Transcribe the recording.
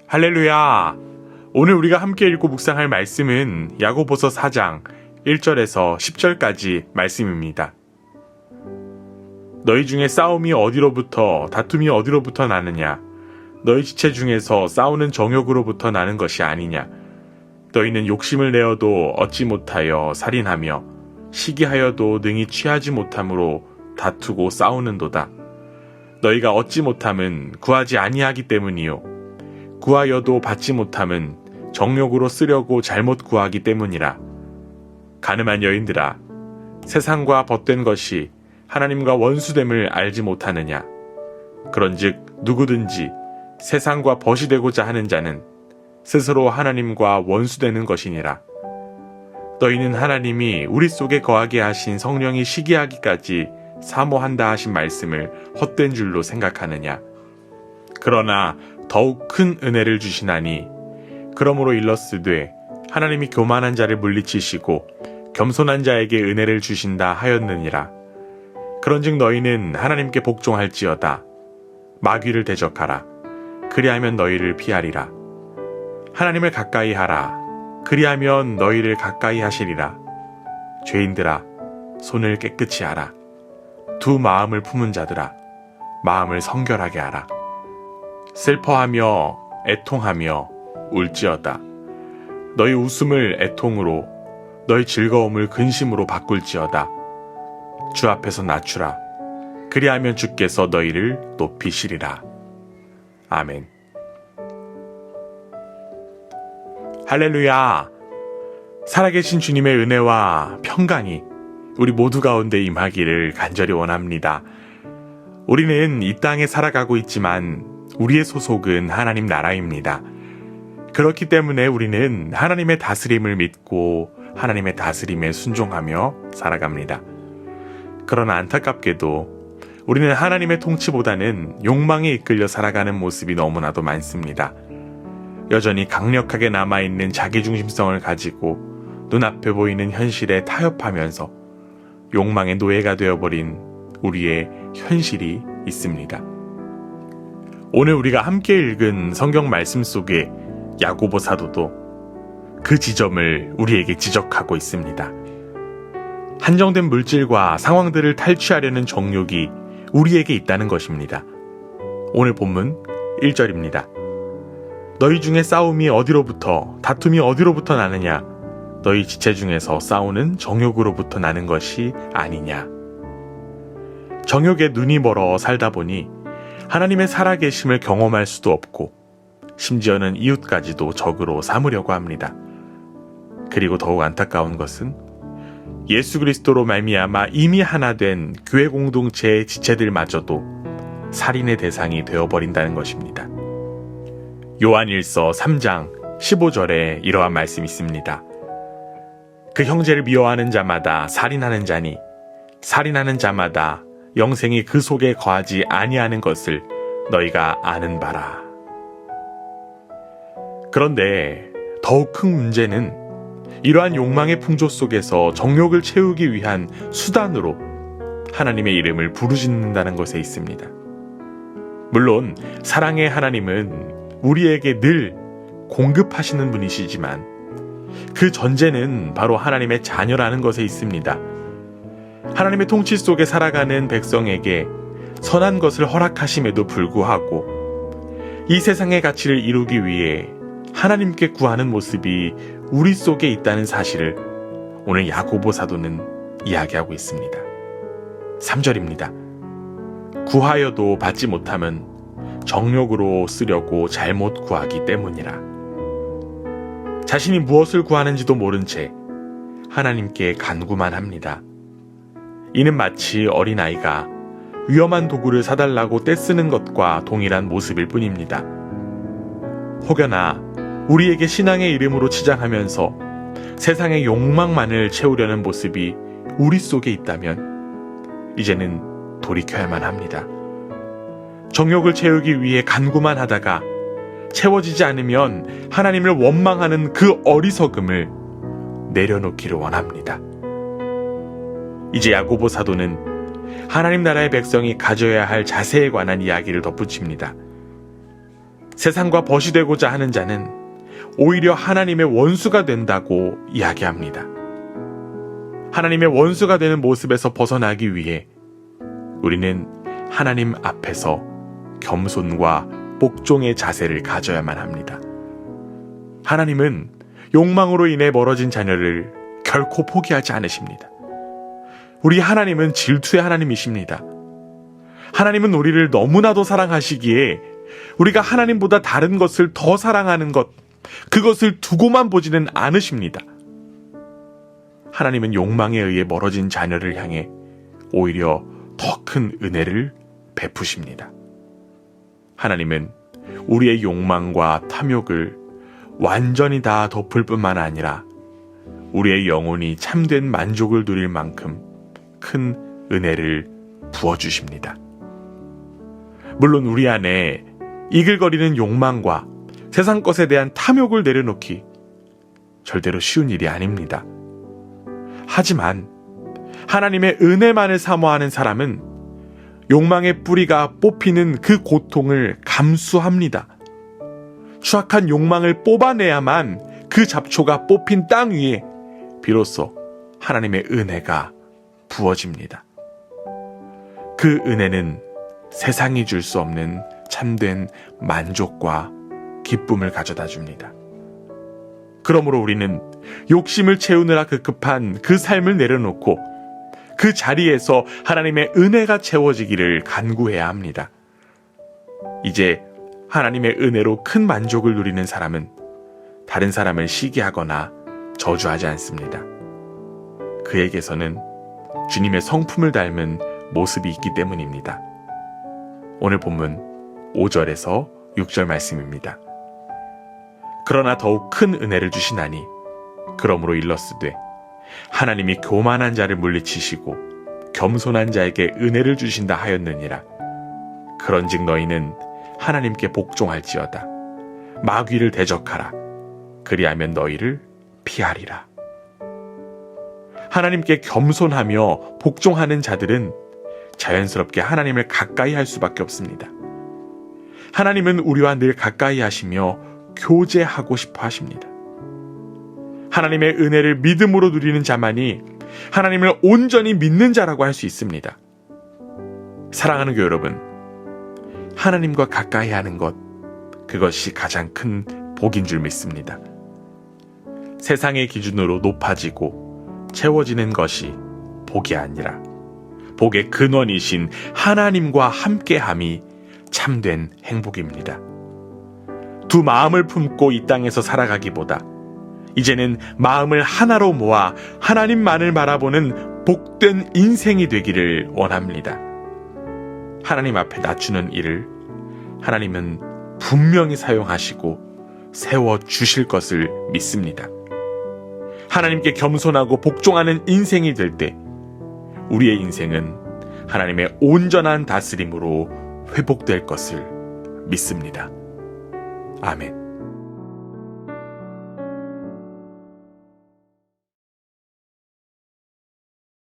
할렐루야! 오늘 우리가 함께 읽고 묵상할 말씀은 야고보서 4장 1절에서 10절까지 말씀입니다. 너희 중에 싸움이 어디로부터 다툼이 어디로부터 나느냐? 너희 지체 중에서 싸우는 정욕으로부터 나는 것이 아니냐? 너희는 욕심을 내어도 얻지 못하여 살인하며 시기하여도 능히 취하지 못함으로 다투고 싸우는도다. 너희가 얻지 못함은 구하지 아니하기 때문이요 구하여도 받지 못함은 정욕으로 쓰려고 잘못 구하기 때문이라. 가늠한 여인들아, 세상과 벗된 것이 하나님과 원수됨을 알지 못하느냐? 그런즉 누구든지 세상과 벗이 되고자 하는 자는 스스로 하나님과 원수되는 것이니라. 너희는 하나님이 우리 속에 거하게 하신 성령이 시기하기까지 사모한다 하신 말씀을 헛된 줄로 생각하느냐? 그러나 더욱 큰 은혜를 주시나니 그러므로 일렀으되 하나님이 교만한 자를 물리치시고 겸손한 자에게 은혜를 주신다 하였느니라. 그런즉 너희는 하나님께 복종할지어다. 마귀를 대적하라. 그리하면 너희를 피하리라. 하나님을 가까이 하라. 그리하면 너희를 가까이 하시리라. 죄인들아, 손을 깨끗이 하라. 두 마음을 품은 자들아, 마음을 성결하게 하라. 슬퍼하며 애통하며 울지어다. 너희 웃음을 애통으로 너희 즐거움을 근심으로 바꿀지어다. 주 앞에서 낮추라. 그리하면 주께서 너희를 높이시리라. 아멘. 할렐루야! 살아계신 주님의 은혜와 평강이 우리 모두 가운데 임하기를 간절히 원합니다. 우리는 이 땅에 살아가고 있지만 우리의 소속은 하나님 나라입니다. 그렇기 때문에 우리는 하나님의 다스림을 믿고 하나님의 다스림에 순종하며 살아갑니다. 그러나 안타깝게도 우리는 하나님의 통치보다는 욕망에 이끌려 살아가는 모습이 너무나도 많습니다. 여전히 강력하게 남아있는 자기중심성을 가지고 눈앞에 보이는 현실에 타협하면서 욕망의 노예가 되어버린 우리의 현실이 있습니다. 오늘 우리가 함께 읽은 성경 말씀 속에 야고보 사도도 그 지점을 우리에게 지적하고 있습니다. 한정된 물질과 상황들을 탈취하려는 정욕이 우리에게 있다는 것입니다. 오늘 본문 1절입니다. 너희 중에 싸움이 어디로부터 다툼이 어디로부터 나느냐? 너희 지체 중에서 싸우는 정욕으로부터 나는 것이 아니냐? 정욕에 눈이 멀어 살다 보니 하나님의 살아계심을 경험할 수도 없고 심지어는 이웃까지도 적으로 삼으려고 합니다. 그리고 더욱 안타까운 것은 예수 그리스도로 말미암아 이미 하나 된 교회 공동체의 지체들마저도 살인의 대상이 되어버린다는 것입니다. 요한일서 3장 15절에 이러한 말씀이 있습니다. 그 형제를 미워하는 자마다 살인하는 자니 살인하는 자마다 영생이 그 속에 거하지 아니하는 것을 너희가 아는 바라. 그런데 더욱 큰 문제는 이러한 욕망의 풍조 속에서 정욕을 채우기 위한 수단으로 하나님의 이름을 부르짖는다는 것에 있습니다. 물론 사랑의 하나님은 우리에게 늘 공급하시는 분이시지만 그 전제는 바로 하나님의 자녀라는 것에 있습니다. 하나님의 통치 속에 살아가는 백성에게 선한 것을 허락하심에도 불구하고 이 세상의 가치를 이루기 위해 하나님께 구하는 모습이 우리 속에 있다는 사실을 오늘 야고보 사도는 이야기하고 있습니다. 3절입니다. 구하여도 받지 못함은 정욕으로 쓰려고 잘못 구하기 때문이라. 자신이 무엇을 구하는지도 모른 채 하나님께 간구만 합니다. 이는 마치 어린아이가 위험한 도구를 사달라고 떼쓰는 것과 동일한 모습일 뿐입니다. 혹여나 우리에게 신앙의 이름으로 치장하면서 세상의 욕망만을 채우려는 모습이 우리 속에 있다면 이제는 돌이켜야만 합니다. 정욕을 채우기 위해 간구만 하다가 채워지지 않으면 하나님을 원망하는 그 어리석음을 내려놓기를 원합니다. 이제 야고보 사도는 하나님 나라의 백성이 가져야 할 자세에 관한 이야기를 덧붙입니다. 세상과 벗이 되고자 하는 자는 오히려 하나님의 원수가 된다고 이야기합니다. 하나님의 원수가 되는 모습에서 벗어나기 위해 우리는 하나님 앞에서 겸손과 복종의 자세를 가져야만 합니다. 하나님은 욕망으로 인해 멀어진 자녀를 결코 포기하지 않으십니다. 우리 하나님은 질투의 하나님이십니다. 하나님은 우리를 너무나도 사랑하시기에 우리가 하나님보다 다른 것을 더 사랑하는 것, 그것을 두고만 보지는 않으십니다. 하나님은 욕망에 의해 멀어진 자녀를 향해 오히려 더 큰 은혜를 베푸십니다. 하나님은 우리의 욕망과 탐욕을 완전히 다 덮을 뿐만 아니라 우리의 영혼이 참된 만족을 누릴 만큼 큰 은혜를 부어주십니다. 물론 우리 안에 이글거리는 욕망과 세상 것에 대한 탐욕을 내려놓기 절대로 쉬운 일이 아닙니다. 하지만 하나님의 은혜만을 사모하는 사람은 욕망의 뿌리가 뽑히는 그 고통을 감수합니다. 추악한 욕망을 뽑아내야만 그 잡초가 뽑힌 땅 위에 비로소 하나님의 은혜가 부어집니다. 그 은혜는 세상이 줄 수 없는 참된 만족과 기쁨을 가져다 줍니다. 그러므로 우리는 욕심을 채우느라 급급한 그 삶을 내려놓고 그 자리에서 하나님의 은혜가 채워지기를 간구해야 합니다. 이제 하나님의 은혜로 큰 만족을 누리는 사람은 다른 사람을 시기하거나 저주하지 않습니다. 그에게서는 주님의 성품을 닮은 모습이 있기 때문입니다. 오늘 본문 5절에서 6절 말씀입니다. 그러나 더욱 큰 은혜를 주시나니 그러므로 일렀으되 하나님이 교만한 자를 물리치시고 겸손한 자에게 은혜를 주신다 하였느니라. 그런즉 너희는 하나님께 복종할지어다. 마귀를 대적하라. 그리하면 너희를 피하리라. 하나님께 겸손하며 복종하는 자들은 자연스럽게 하나님을 가까이 할 수밖에 없습니다. 하나님은 우리와 늘 가까이 하시며 교제하고 싶어 하십니다. 하나님의 은혜를 믿음으로 누리는 자만이 하나님을 온전히 믿는 자라고 할 수 있습니다. 사랑하는 교회 여러분, 하나님과 가까이 하는 것, 그것이 가장 큰 복인 줄 믿습니다. 세상의 기준으로 높아지고 채워지는 것이 복이 아니라 복의 근원이신 하나님과 함께함이 참된 행복입니다. 두 마음을 품고 이 땅에서 살아가기보다 이제는 마음을 하나로 모아 하나님만을 바라보는 복된 인생이 되기를 원합니다. 하나님 앞에 낮추는 일을 하나님은 분명히 사용하시고 세워주실 것을 믿습니다. 하나님께 겸손하고 복종하는 인생이 될 때 우리의 인생은 하나님의 온전한 다스림으로 회복될 것을 믿습니다. 아멘.